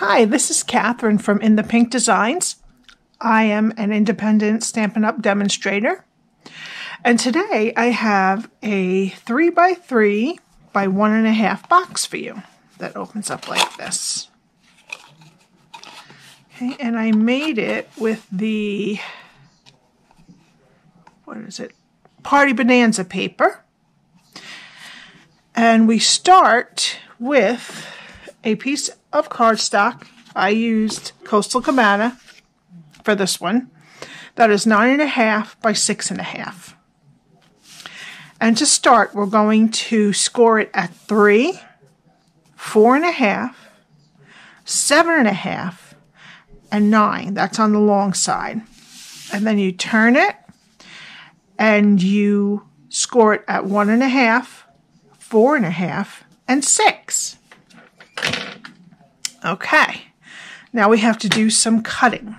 Hi, this is Catherine from In the Pink Designs. I am an independent Stampin' Up! Demonstrator. And today I have a 3x3 by 1.5 box for you that opens up like this. Okay, and I made it with the, Party Bonanza paper. And we start with a piece of cardstock. I used Coastal Cabana for this one. That is 9.5 by 6.5. And to start, we're going to score it at 3, 4.5, 7.5, and 9. That's on the long side. And then you turn it and you score it at 1.5, 4.5, and 6. Okay, now we have to do some cutting.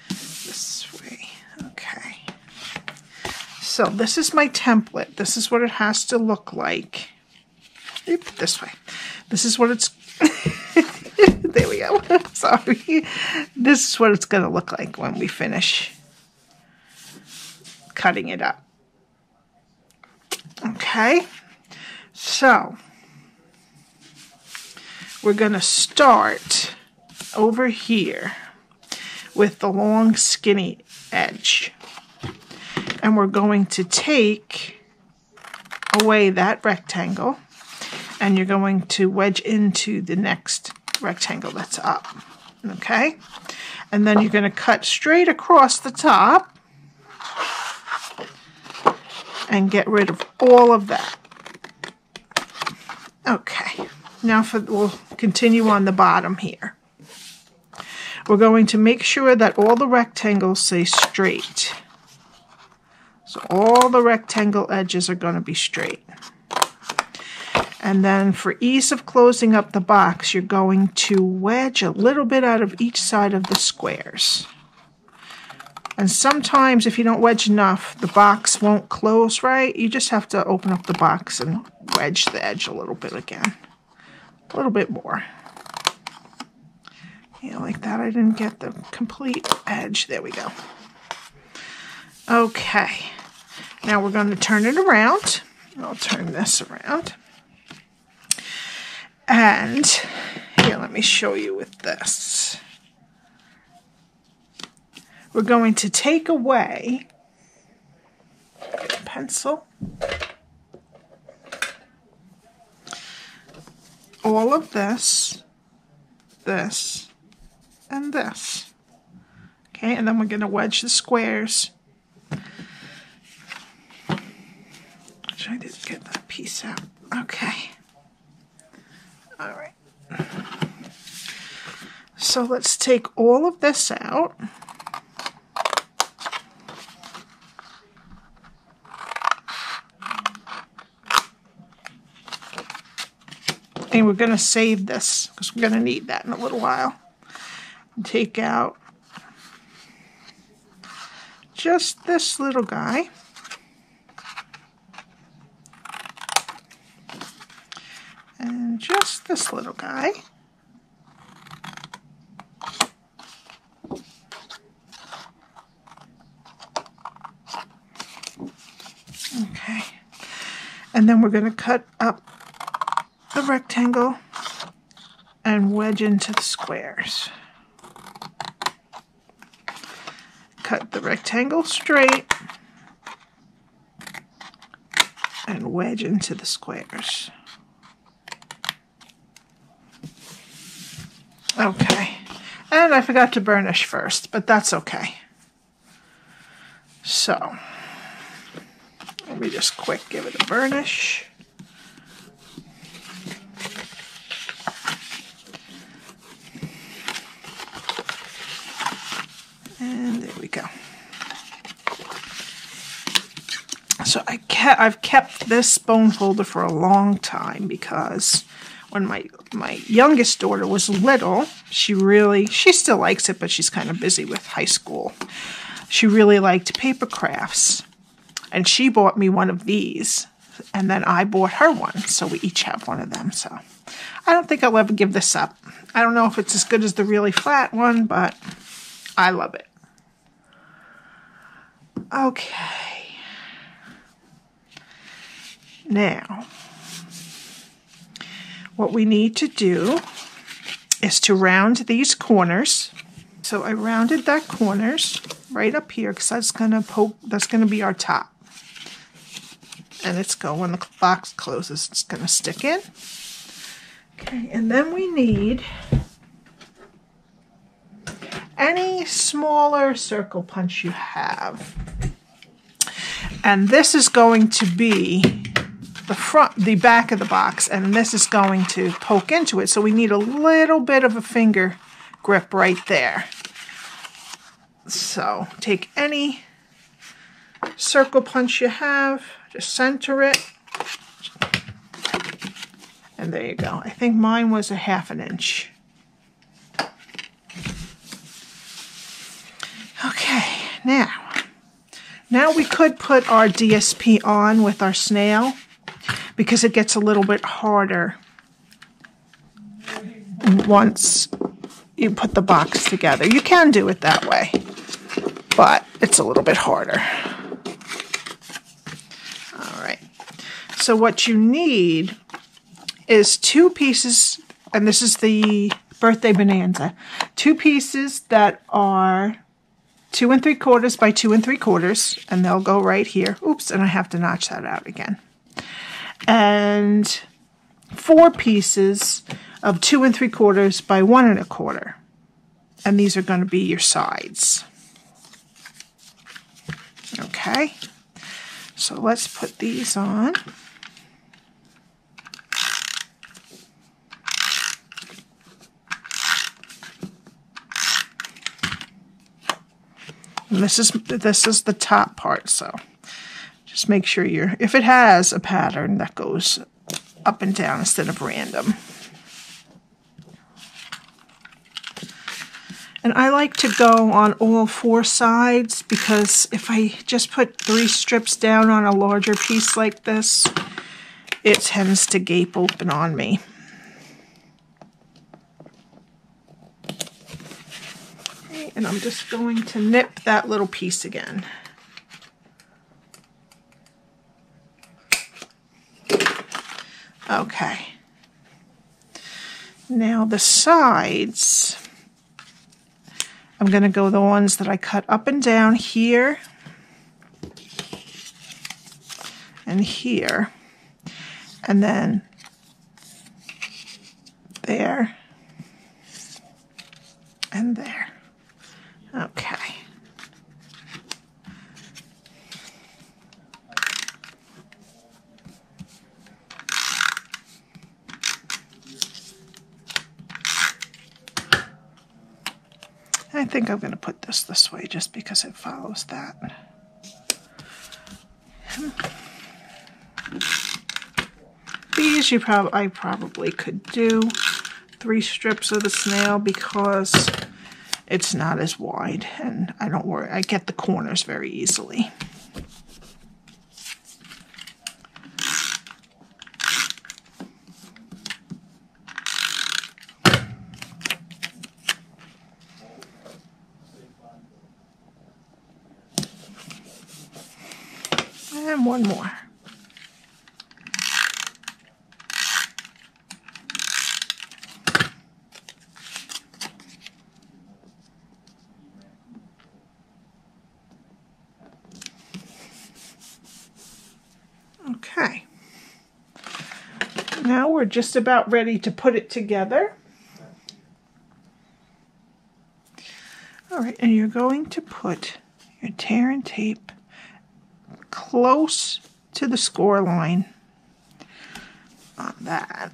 This way, okay. So this is my template. This is what it has to look like. Oop, this way. This is what it's, there we go, sorry. This is what it's gonna look like when we finish cutting it up. Okay, so we're going to start over here with the long skinny edge, and we're going to take away that rectangle and you're going to wedge into the next rectangle that's up. Okay, and then you're going to cut straight across the top and get rid of all of that. Okay, now we'll continue on the bottom here. We're going to make sure that all the rectangles stay straight. So all the rectangle edges are going to be straight. And then for ease of closing up the box, you're going to wedge a little bit out of each side of the squares. And sometimes if you don't wedge enough, the box won't close right. You just have to open up the box and wedge the edge a little bit again. A little bit more. Yeah, like that. I didn't get the complete edge. There we go. Okay. Now we're going to turn it around. I'll turn this around. And here, let me show you with this. We're going to take away, get a pencil, all of this, this, and this. Okay, and then we're going to wedge the squares. Which I didn't get that piece out. Okay. All right. So let's take all of this out. And we're going to save this because we're going to need that in a little while. And take out just this little guy. And just this little guy. Okay. And then we're going to cut up the rectangle and wedge into the squares. Cut the rectangle straight and wedge into the squares. Okay, and I forgot to burnish first, but that's okay. So let me just quick give it a burnish. And there we go. So I've kept this bone folder for a long time because when my youngest daughter was little, she still likes it, but she's kind of busy with high school. She really liked paper crafts, and she bought me one of these. And then I bought her one, so we each have one of them. So I don't think I'll ever give this up. I don't know if it's as good as the really flat one, but I love it. Okay. Now, what we need to do is to round these corners. So I rounded that corners right up here because that's gonna be our top. And when the box closes, it's gonna stick in. Okay, and then we need any smaller circle punch you have. And this is going to be the back of the box, and this is going to poke into it. So we need a little bit of a finger grip right there. So take any circle punch you have, just center it, and there you go. I think mine was 1/2 inch. Okay, now we could put our DSP on with our snail because it gets a little bit harder once you put the box together. You can do it that way, but it's a little bit harder. All right, so what you need is 2 pieces, and this is the birthday Bonanza, 2 pieces that are 2 3/4 by 2 3/4, and they'll go right here. Oops, and I have to notch that out again. And 4 pieces of 2 3/4 by 1 1/4, and these are going to be your sides. Okay, so let's put these on. And this is the top part, so just make sure if it has a pattern that goes up and down instead of random. And I like to go on all 4 sides because if I just put 3 strips down on a larger piece like this, it tends to gape open on me. And I'm just going to nip that little piece again. Okay. Now the sides, I'm going to go the ones that I cut up and down here and here, and then there and there. Okay. I think I'm going to put this way just because it follows that. These I probably could do 3 strips of the snail because it's not as wide, and I get the corners very easily. And one more. Okay, now we're just about ready to put it together. All right, and you're going to put your tear and tape close to the score line on that.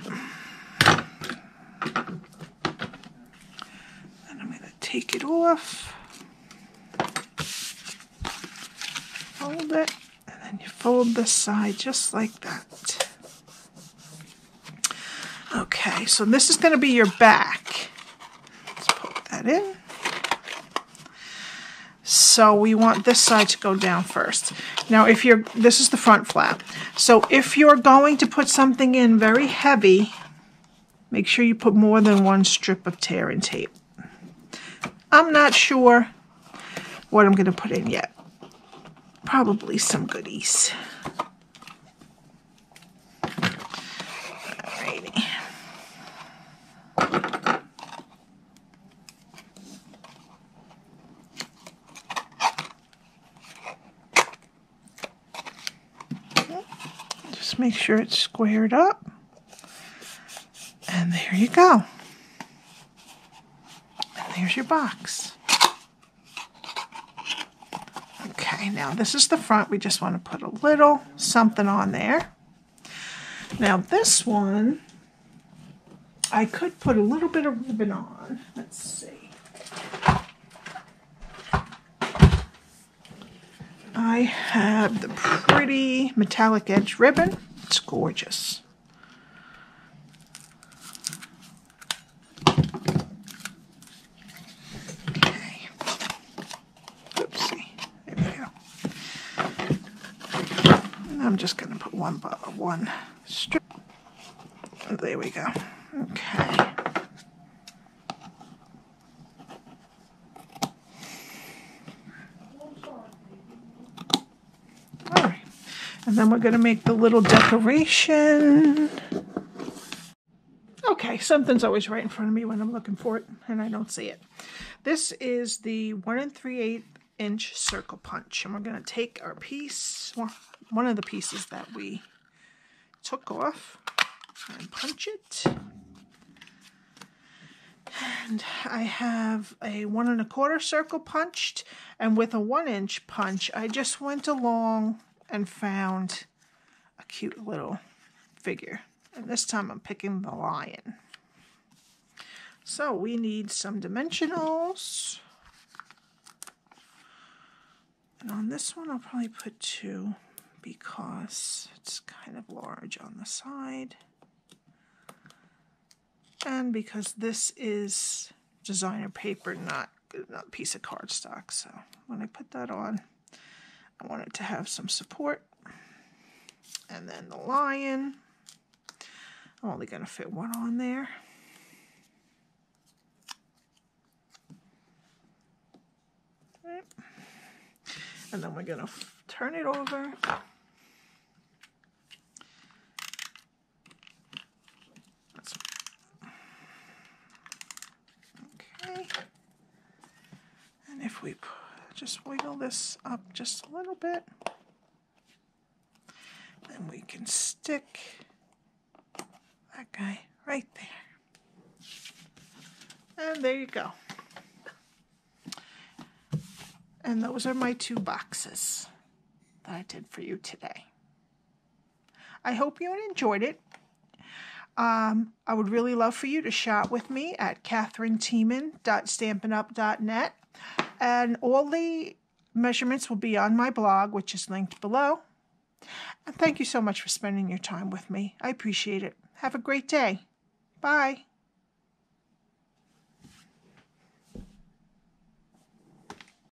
And I'm going to take it off, fold it, and then you fold this side just like that. Okay, so this is going to be your back. Let's put that in. So we want this side to go down first. Now this is the front flap. So if you're going to put something in very heavy, make sure you put more than one strip of tear-in tape. I'm not sure what I'm going to put in yet. Probably some goodies. Alrighty. Just make sure it's squared up. And there you go. And there's your box. Okay, now this is the front. We just want to put a little something on there. Now this one, I could put a little bit of ribbon on. Let's see. I have the pretty metallic edge ribbon. It's gorgeous. Okay. Oopsie. There we go. And I'm just going to put one strip. There we go. Okay. And then we're going to make the little decoration. Okay, something's always right in front of me when I'm looking for it, and I don't see it. This is the 1 3/8 inch circle punch, and we're going to take our piece, one of the pieces that we took off, and punch it. And I have a 1 1/4 circle punched, and with a 1 inch punch, I just went along and found a cute little figure. And this time I'm picking the lion. So we need some dimensionals. And on this one I'll probably put 2 because it's kind of large on the side. And because this is designer paper, not a piece of cardstock. So when I put that on, I want it to have some support. And then the lion, I'm only going to fit one on there. Right. And then we're going to turn it over. Okay. And if we just wiggle this up just a little bit, then we can stick that guy right there. And there you go. And those are my 2 boxes that I did for you today. I hope you enjoyed it. I would really love for you to shop with me at catherinetiemann.stampinup.net. And all the measurements will be on my blog, which is linked below. And thank you so much for spending your time with me. I appreciate it. Have a great day. Bye.